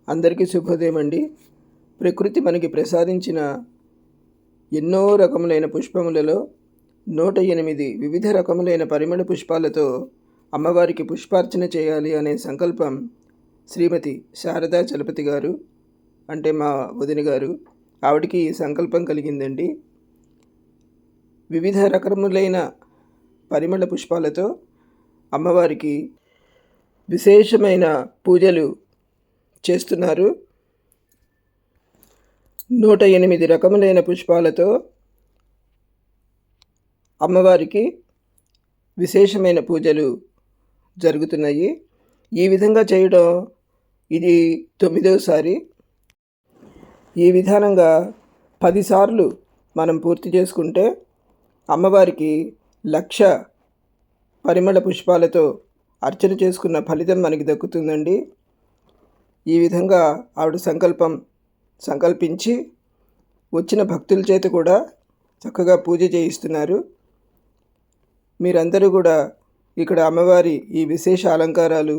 అందరికీ శుభోదయం అండి. ప్రకృతి మనకి ప్రసాదించిన ఎన్నో రకములైన పుష్పములలో 108 వివిధ రకములైన పరిమళ పుష్పాలతో అమ్మవారికి పుష్పార్చన చేయాలి అనే సంకల్పం శ్రీమతి శారదా చలపతి గారు, అంటే మా వదిన గారు, ఆవిడకి ఈ సంకల్పం కలిగిందండి. వివిధ రకములైన పరిమళ పుష్పాలతో అమ్మవారికి విశేషమైన పూజలు చేస్తున్నారు. 108 రకములైన పుష్పాలతో అమ్మవారికి విశేషమైన పూజలు జరుగుతున్నాయి. ఈ విధంగా చేయడం ఇది 9వసారి. ఈ విధానంగా 10 సార్లు మనం పూర్తి చేసుకుంటే అమ్మవారికి 1,00,000 పరిమళ పుష్పాలతో అర్చన చేసుకున్న ఫలితం మనకి దక్కుతుందండి. ఈ విధంగా ఆవిడ సంకల్పించి వచ్చిన భక్తుల చేత కూడా చక్కగా పూజ చేయిస్తున్నారు. మీరందరూ కూడా ఇక్కడ అమ్మవారి ఈ విశేష అలంకారాలు,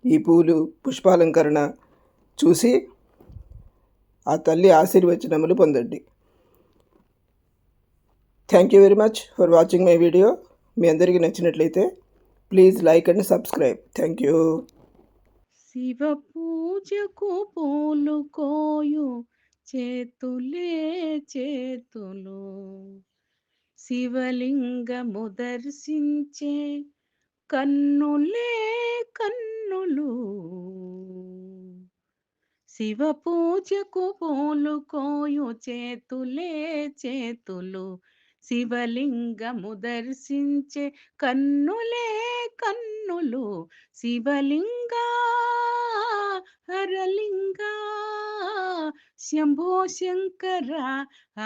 ఈ పూలు, పుష్పాలంకరణ చూసి ఆ తల్లి ఆశీర్వచనములు పొందండి. Thank you very much for watching my video. మీ అందరికీ నచ్చినట్లయితే please like and subscribe. Thank you. Shiva పూజకు పూలుకోయు చేతులే చేతులు, శివలింగము దర్శించే కన్నులే కన్నులు. శివ పూజకు పూలుకోయు చేతులే చేతులు, శివలింగము దర్శించే కన్నులే కన్నులు. శివలింగా హరలింగా శంభో శంకర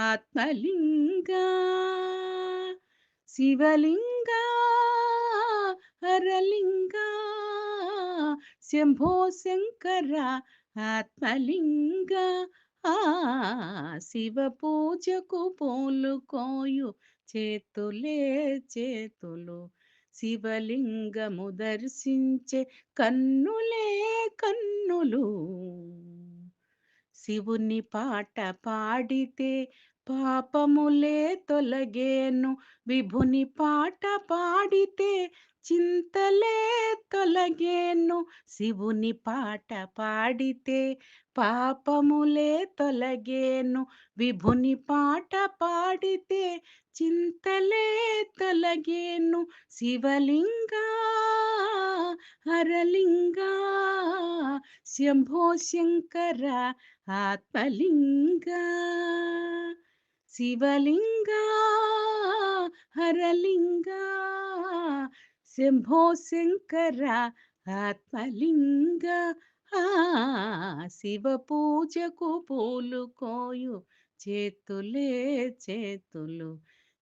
ఆత్మలింగా. శివలింగా హరలింగా శంభో శంకర ఆత్మలింగ. శివ పూజకు పూలుకోయు చేతులే చేతులు, శివలింగము దర్శించే కన్నులే కన్నులు. శివుని పాట పాడితే పాపములే తొలగేను, విభుని పాట పాడితే చింతలే తొలగేను. శివుని పాట పాడితే పాపములే తొలగేను, విభుని పాట పాడితే చింతలే తొలగేను. శివలింగా హరలింగా శంభో శంకర ఆత్మలింగా. శివలింగా హరలింగా శంభో శంకర ఆత్మలింగ. శివ పూజకు పూలుకోయు చేతులే చేతులు,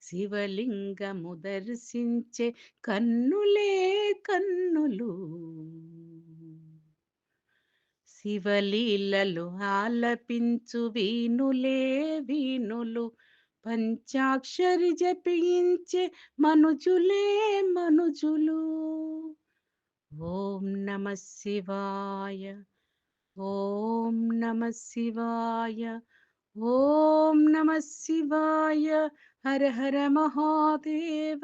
శివలింగము దర్శించే కన్నులే కన్నులు. శివలీలలు ఆలపించు వీణులే వీణులు, పంచాక్షరి జపించే మనుజులే మనుజులు. ఓం నమ శివాయ, ఓం నమ శివాయ, ఓం నమ శివాయ. హర హర మహాదేవ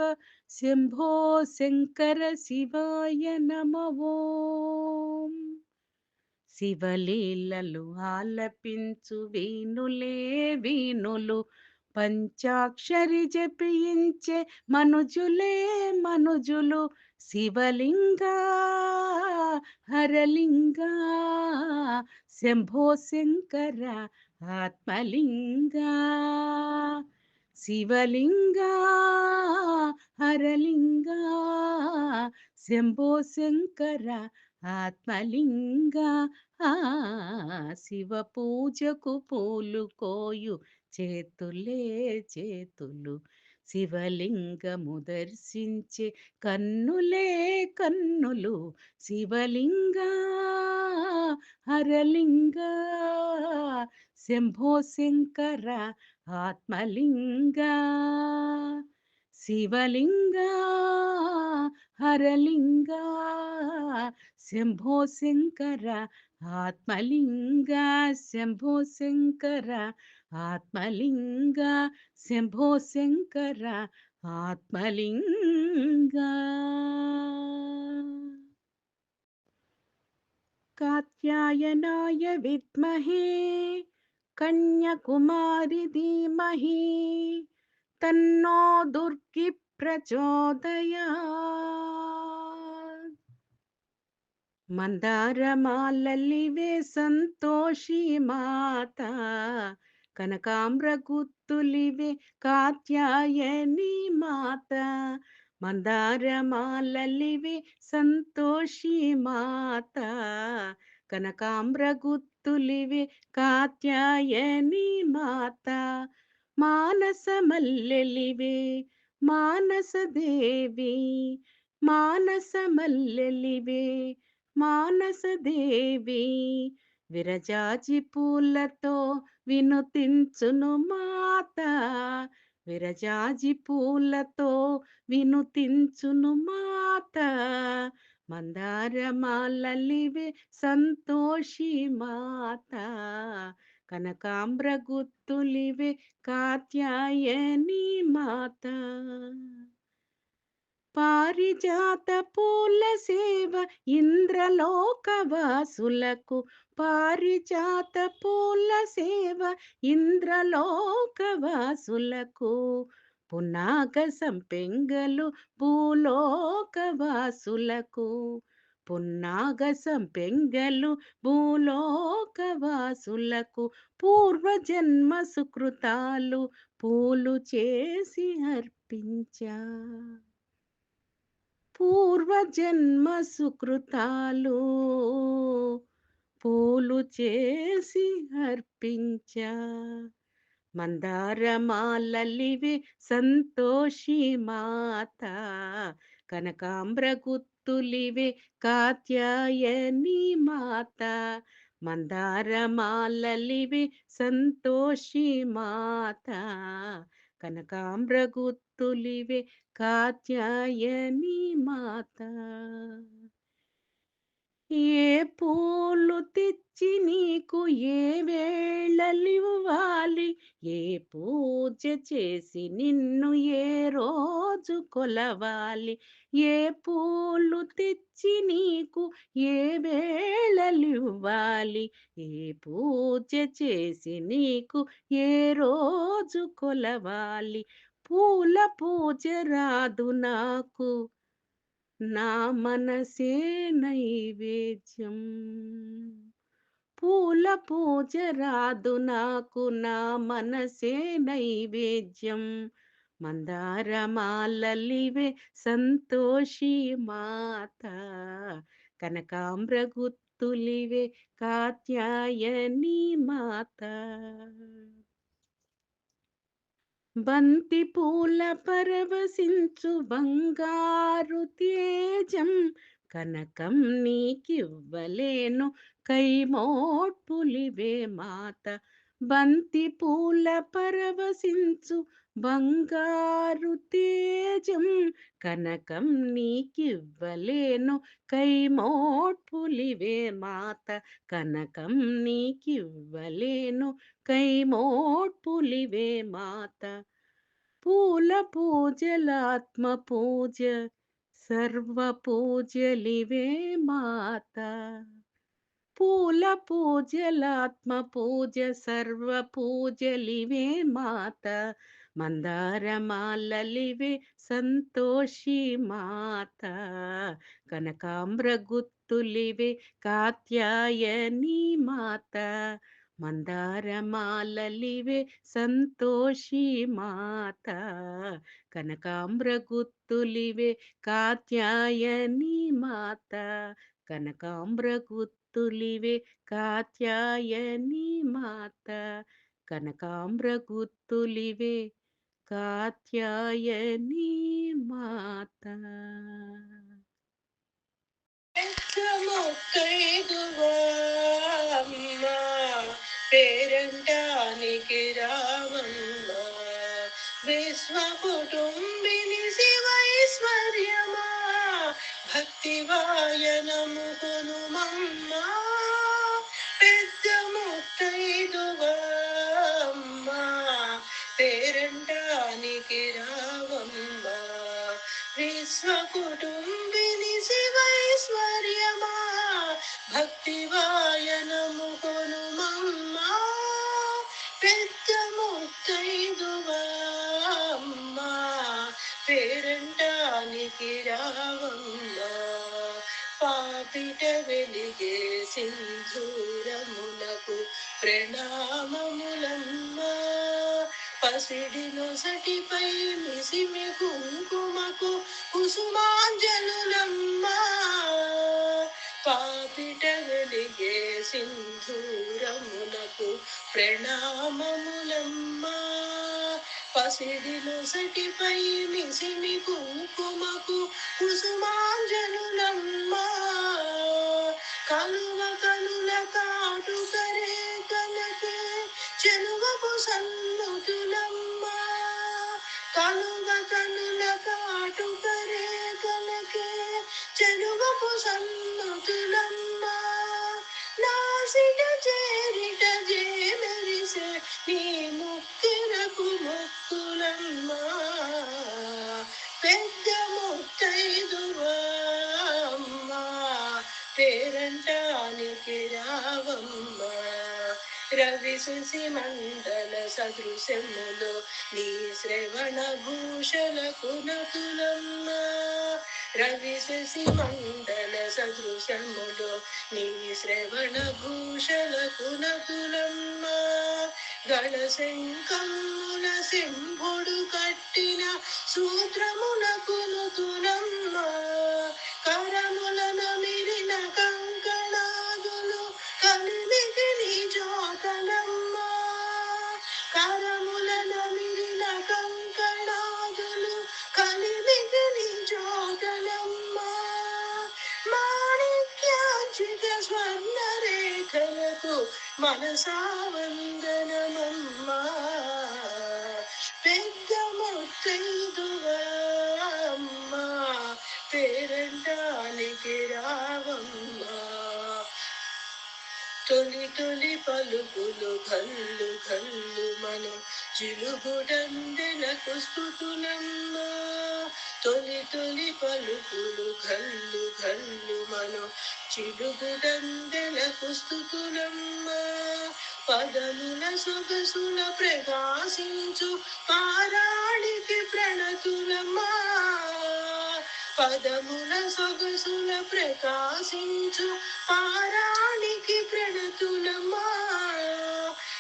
శంభో శంకర శివాయ నమః. ఓం శివలీలలు ఆలపించు వీణులే వీణులు, పంచాక్షరి జపించే మనుజులే మనుజులు. శివలింగా హరలింగా శంభో శంకర ఆత్మలింగా. శివలింగా హరలింగా శంభో శంకర ఆత్మలింగ. శివ పూజకు పూలుకోయు చేతులే చేతులు, శివలింగము దర్శించే కన్నులే కన్నులు. శివలింగా హరలింగా శంభో శంకర ఆత్మలింగా. శివలింగా హరలింగా శంభో శంకర ఆత్మలింగ శంభో శంకర ఆత్మలింగ శంభో శంకర ఆత్మలింగ. కాత్యాయనాయ విద్మహే కన్యాకుమారి ధీమహి తన్నో దుర్గి ప్రచోదయాత్. మందారమాలలివే సంతోషి మాత కనకాంబ్ర గుత్తులివే కాత్యాయని మాత. మందారమాలలివే సంతోషి మాత కనకాంబ్ర గుత్తులివే కాత్యాయని మాత. మానస మల్లెలివే మానస దేవి మానస మల్లెలివే మానస దేవి. విరజాజి పూలతో వినుతించును మాత విరజాజి పూలతో వినుతించును మాత. మందారమాలలివే సంతోషి మాత కనకాంబ్ర గుత్తులివే కాత్యాయని మాత. పారిజాత పూల సేవ ఇంద్రలోకవాసులకు పారిజాత పూల సేవ ఇంద్రలోకవాసులకు. పున్నాగ సంపెంగలు భూలోకవాసులకు పున్నాగ సంపెంగలు భూలోకవాసులకు. పూర్వజన్మ సుకృతాలు పూలు చేసి అర్పించా పూర్వజన్మ సుకృతాలు పూలు చేసి అర్పించా. మందారమాలలివే సంతోషి మాత కనకాంబ్ర గుత్తులివే కాత్యాయని మాత. మందారమాలలివే సంతోషి మాత కనకాంబ్ర గుత్తులివే కాత్యాయని మాత. ఏ పూలు తెచ్చి నీకు ఏ వేళలివ్వాలి ఏ పూజ చేసి నిన్ను ఏ రోజు కొలవాలి. ఏ పూలు తెచ్చి నీకు ఏ వేళలివ్వాలి ఏ పూజ చేసి నీకు ఏ రోజు కొలవాలి. పూల పూజ రాదు నాకు నా మనసే నైవేద్యం. పూల పూజ రాదు నాకు నా మనసే నైవేద్యం. మందారమాలలివే సంతోషి మాత కనకాంబ్ర గుత్తులివే కాత్యాయని మాత. బంతి పూల పరవశించు బంగారు తేజం కనకం నీకివ్వలేను కైమోట్పులివే మాత. బంతి పూల పరవశించు బంగారు తేజం కనకం నీకివ్వలేను కైమోట్పులివే మాత. కనకం నీకివ్వలేను కైమోట్పులివే మాత. పూల పూజలాత్మ పూజ సర్వ పూజలివే మాత. పూల పూజలాత్మ పూజ సర్వ పూజలివే మాత. మందారమాలలివే సంతోషి మాత కనకాంబ్ర గుత్తులివే కాత్యాయని మాత. మందారమాలలివే సంతోషి మాత కనకాంబ్ర గుత్తులివే కాత్యాయని మాత. కనకాంబ్ర గుత్తులివే కాత్యాయని మాత కనకాంబ్ర గుత్తులివే కాత్యాయని మాత. మొక్కైదువా పేరంటానికి రావమ్మా విశ్వ కుటుంబిని శివైశ్వర్యమా భక్తి వాయనము కొనుమమ్మా విశ్వకుటుంబిని శివైశ్వర్యమా భక్తివాయనము కొనుమమ్మా పెద్ద ముత్తైదువా అమ్మా పేరంటానికి రావమ్మా పాపిట వెలిగే సింధూరములకు ప్రణామములమ్మా పసిడి నొసటిపై మిసిమి కుంకుమకు కుసుమాంజలులమ్మా పాపిట వెలిగే సింధూరములకు ప్రణామములమ్మా పసిడి నొసటిపై మిసిమి కుంకుమకు కుసుమాంజలులమ్మా కలువ కనుల కాటుకరే కలకే చెలువపు సన్నుతులమ్మా కలువ కనుల కాటుకరే కలకే చెలువపు సన్నుతులమ్మా నాసిక చేరిట జేమెరిసే నీ ముక్తిరకు ముక్కులమ్మా పెద్ద ముత్తైదువా అమ్మా పేరంటానికి రావమ్మా రవి శశి మండల సదృశములో నీ శ్రవణ భూషలకు నకులమ్మా రవి శశి మండల సదృశములో నీ శ్రవణ భూషలకు నకులమ్మా గళ శంఖముల సింహుడు కట్టిన సూత్రమునకు నుతులమ్మా కరముల నమిరిన కంకణాదులు కలిమికి నీ జోతలమ్మా కరముల నమిరిన కంకణాదులు కలిమికి నీ జోతలమ్మా మాణిక్యాంచిత స్వర్ణ రేఖలకు మనసావందనమమ్మా పెద్ద ముత్తైదువా అమ్మా పేరంటానికి రావమ్మా తొలి తొలి పలుకులు కల్లు కల్లు మను చిలుగుడందెలకు స్తుతులమ్మా తొలి తొలి పలుకులు కల్లు కల్లు మను చిలుగుడందెలకు స్తుతులమ్మా పదముల సొగసుల ప్రకాశించు పారాళికి ప్రణతులమ్మా పదముల సొగసుల ప్రకాశించు పారాణికి ప్రణతులమ్మా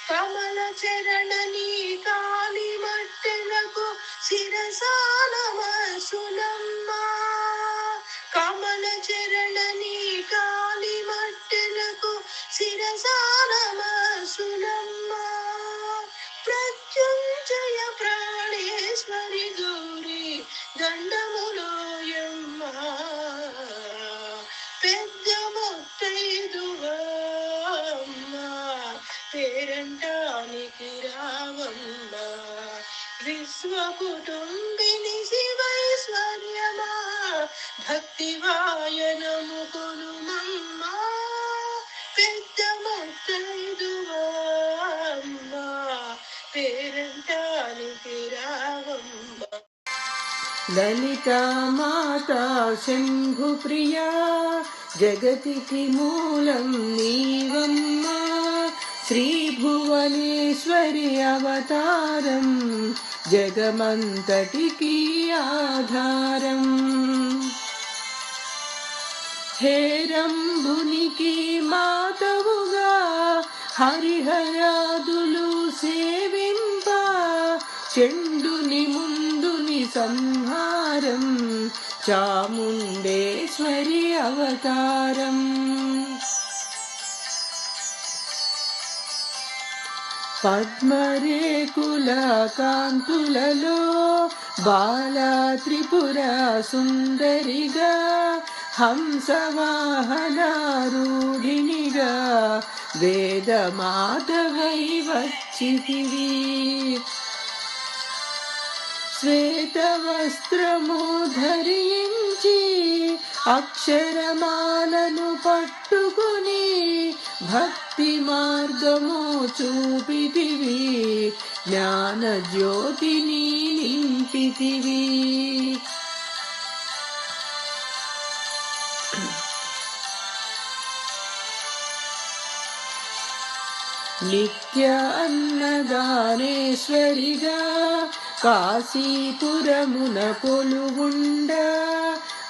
కమల చరణ నీ కాలి మట్టెలకు శిరసానమసులమ్మా కమల చరణ నీ కాలి మట్టెలకు శిరసానమసులమ్మా ప్రత్యుంజయ ప్రాణేశ్వరి గౌరీ దండములోయమ్మా పెద్ద ముత్తైదువా అమ్మా పేరంటానికి రావమ్మా విశ్వకుటుంబిని శివైశ్వర్యమా భక్తివాయనము కొనుమమ్మా పెద్ద ముత్తైదువా అమ్మా పేరంటానికి రావమ్మా లలితా మాతా శంభుప్రియా జగతికి మూలం నీవమ్మా శ్రీభువనేశ్వరి అవతారం జగమంతటికి ఆధారం హేరంభునికి మాతవుగా హరిహరాదులు సేవింప చెండుని ముందుని సంహారం చాముండేశ్వరి అవతారం పద్మరేకుల కాంతులలో బాలా త్రిపుర సుందరిగా హంసవాహనారూఢినిగా వేదమాతవై వచ్చితివి శ్వేతవస్త్రము ధరించి అక్షరమాలను పట్టుకుని భక్తి మార్గము చూపితివి జ్ఞాన జ్యోతిని నింపితివి నిత్య అన్నదానేశ్వరిగా కాశీపురమున కొలువుండ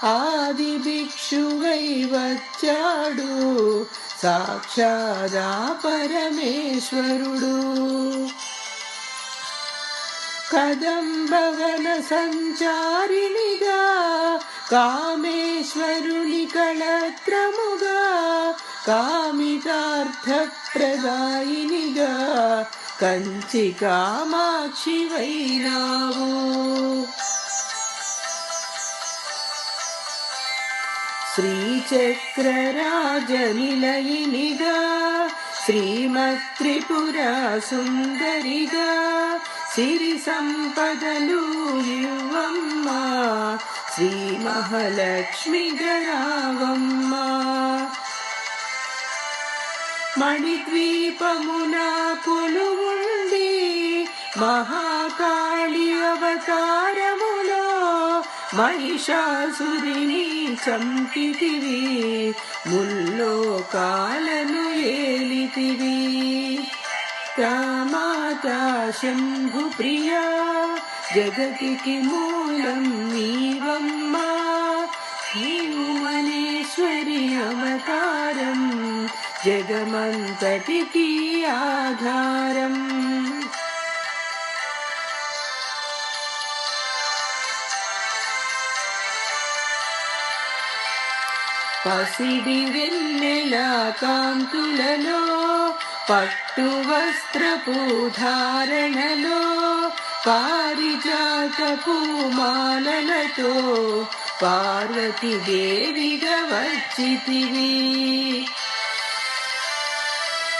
ఆది భిక్షువై వచ్చాడు సాక్షాదా పరమేశ్వరుడు. కదంబవన సంచారిణిగా కామేశ్వరుని కళత్రముగా కామితార్థప్రదాయినిగా కంచి కామాక్షి వైనావు. శ్రీచక్రరాజనిలయినిగా శ్రీమత్త్రిపుర సుందరిగా సిరి సంపదలు ఇవ్వమ్మ శ్రీ మహాలక్ష్మి గరావమ్మ. మణిద్వీపమున కొలువుండి మహాకాళి అవతారములో మహిషాసురిని చంపితివి ముల్లోకాలను ఏలితివి. మాతా శంభు ప్రియా జగతికి మూలం నీవమ్మా భీమనేశ్వరి అవతారం జగమంతటికి ఆధారం. పసిడి వెన్నెల కాంతులలో పట్టు వస్త్రపు ధారణలో పారిజాత పూమాలలతో పార్వతీదేవిగా వచ్చితివి.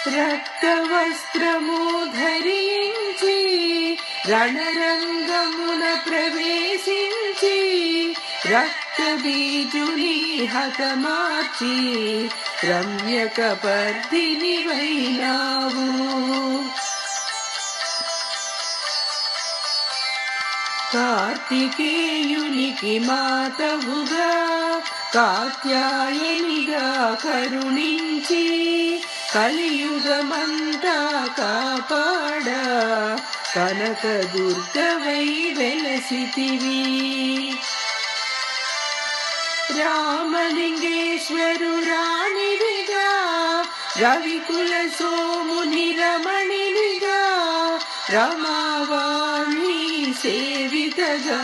రక్త వస్త్రము ధరించి రణరంగమున ప్రవేశించి రక్త బీజుని హతమార్చి రమ్యక పర్దిని వైనావు. కార్తికేయునికి మాతవుగా కాత్యాయనిగా కరుణించి కలియుగమంతా కాపాడ కనక దుర్గవై వెలసితివి. రామలింగేశ్వరు రాణివిగా రవికుల సోముని రమణినిగా రమావాణి సేవితగా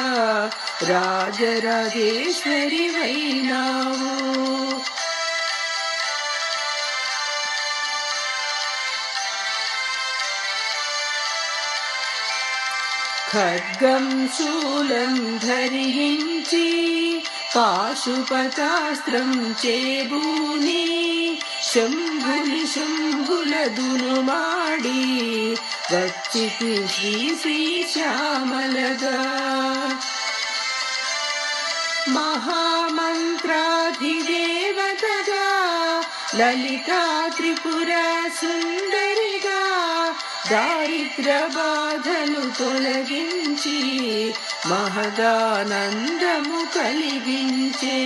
రాజరాజేశ్వరి వైనావు. ఖడ్గం శూలం ధరించి పాశుపతాస్త్రం చేబూని శంభుల మాడి వచ్చితి శ్రీ శ్యామలగా. మహామంత్రాధిదేవతగా లలితా త్రిపుర సుందరిగా దారిద్ర బాధలు తొలగించి మహదానందము కలిగించే.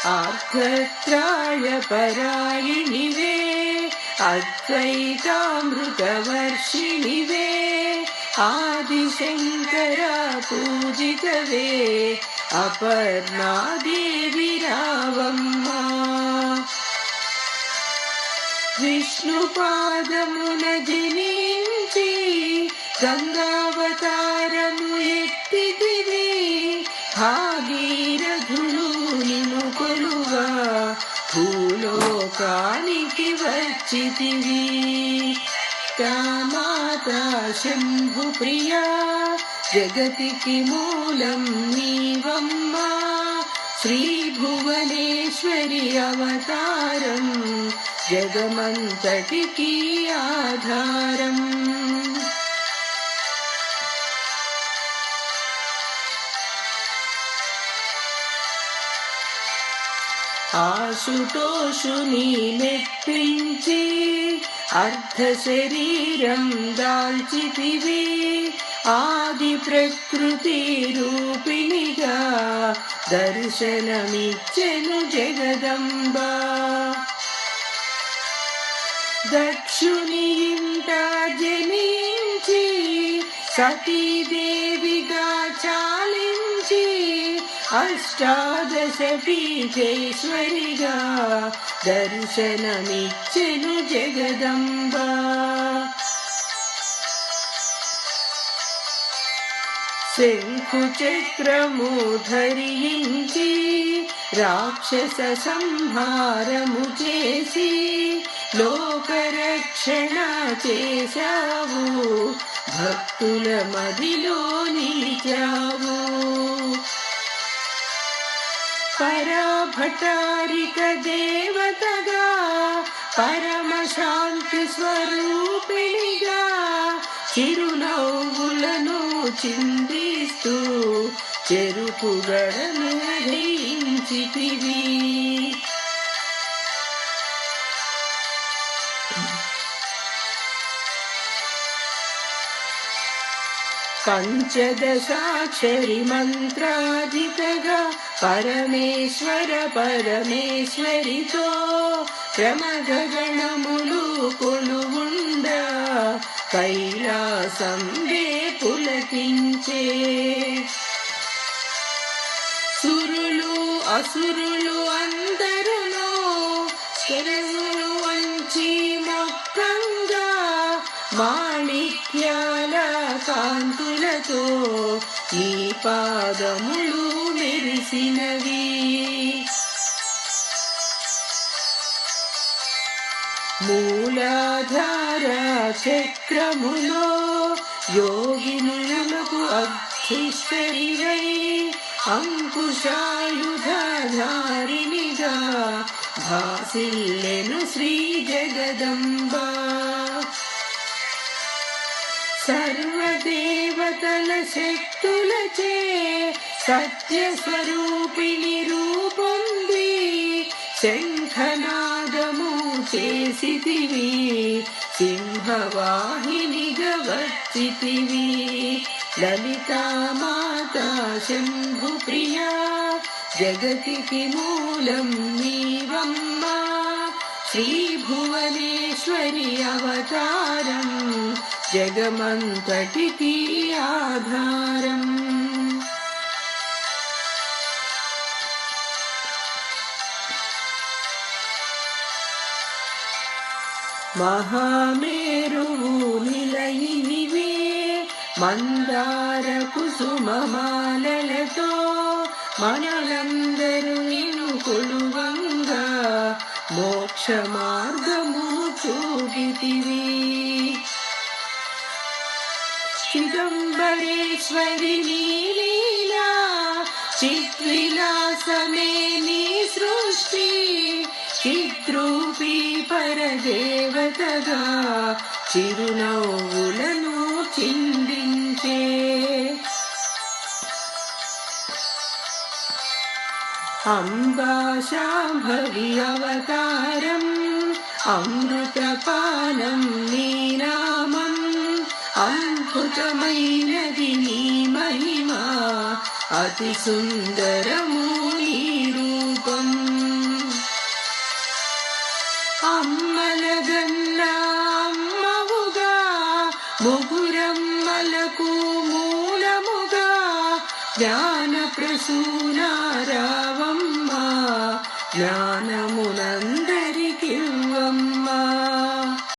ఆర్ధత్రాయ పరాయణివే అద్వైతామృతవర్షిణివే ఆదిశంకర పూజితవే అపర్ణాదేవి రావమ్మ. విష్ణుపాదమున జనించి గంగావతారము ఎత్తితివి భాగీరథులు నిన్ను కొలుగా భూలోకానికి వచ్చితివి. మాతా శంభు ప్రియా జగతికి మూలం నీవమ్మా శ్రీ భువనేశ్వరి అవతారం జగమంతటికి ఆధారం. ఆశుతోషుని మెప్పించి అర్ధ శరీరం దాల్చితివి ఆది ప్రకృతి రూపిణిగా దర్శనమిచ్చెను జగదంబ. దక్షుని ఇంట జనించి సతీదేవిగా చాలించి అష్టాదశ పీఠేశ్వరిగా దర్శనమిచ్చెను జగదంబ. శంఖు చక్రము ధరించి రాక్షస సంహారము చేసి లోకరక్షణ చేశావు, భక్తుల మదిలో నిలిచావు. పరాభటారిక దేవతగా పరమ శాంతి స్వరూపిణిగా చిరునవ్వులను చిందిస్తూ చెరుకుగడను ధరించితివి. పంచదశాక్షరి మంత్రాధికగా పరమేశ్వర పరమేశ్వరితో ప్రమదగణములు కొలువుండ కైలాసం పులకించే. సురులు అసురులు అందరును చెరువులు వంచి మొక్కంగా మాణిక్యాల కాంతులతో నీ పాదములు మెరిసినవి. మూలాధార చక్రములో యోగినులకు అధిష్ఠరివై అంకుశాయుధారినిగా భాసిల్లెను శ్రీ జగదంబ. సర్వదేవతల శక్తులచే సత్యస్వరూపిణి రూపొంది శంఖనాదము చేసితివి, సింహవాహినిగా వచ్చితివి. లలితామాతా శంభుప్రియా జగతికి మూలం నీవమ్మా, శ్రీభువనేశ్వరి అవతారం జగమంతటికి ఆధారం. మహామేరువు నిలయినివే మందార కుసుమమాలలతో మనలందరూ నిన్ను కొలువంగా మోక్ష మార్గము చూపితివి. చిదంబరేశ్వరి నీలీలా చిద్విలాసమే నీ సృష్టి, చిద్రూపీ పరదేవతగా చిరునవ్వులను చిందించే. అంబా శాంభవి అవతారం అమృతపానం నీ నామం, అద్భుతమైనది నీ మహిమ అతి సుందరము నీ రూపం. అమ్మలగన్నా అమ్మవుగా ముగురమ్మలకు మూలముగా జ్ఞాన ప్రసూనారావమ్మ జ్ఞానమునంద